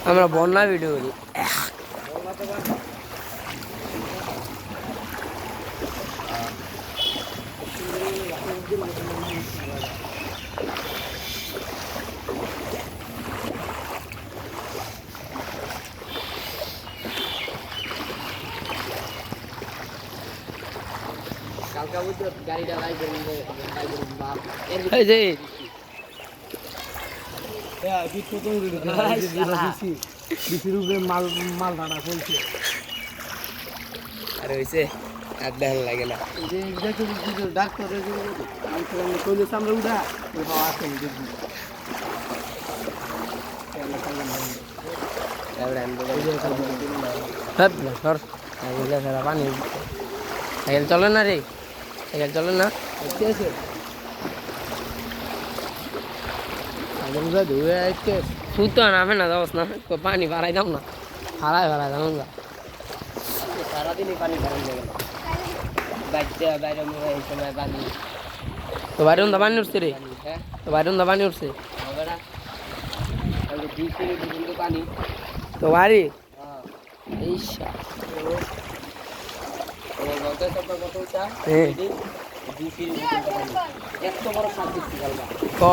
আমরা বন্যা ভিডিও করি। কালকা বুঝছো গাড়িটা লাই করে বাপ এই যে আরে হইছে আর দেখান লাগে না। ডাক্তার কইলে সামনে উঠা আছে পানি সাইকেল চলে না রে, সাইকেল চলে না। সুতো নামে না যাবস না, পানি বাড়াই দাম না, হারাই বাড়াই দাম না। সারাদিনই পানি ভরেন গেল বাচ্চা বাইরে মোড়া এই সময় পানি তো বাইরে উন্দা পানি উঠছে রে, হ্যাঁ তো বাইরে উন্দা পানি উঠছে পানি তো বাড়ি হ্যাঁ এই এত বড় সাপ দেখছি কালকা ক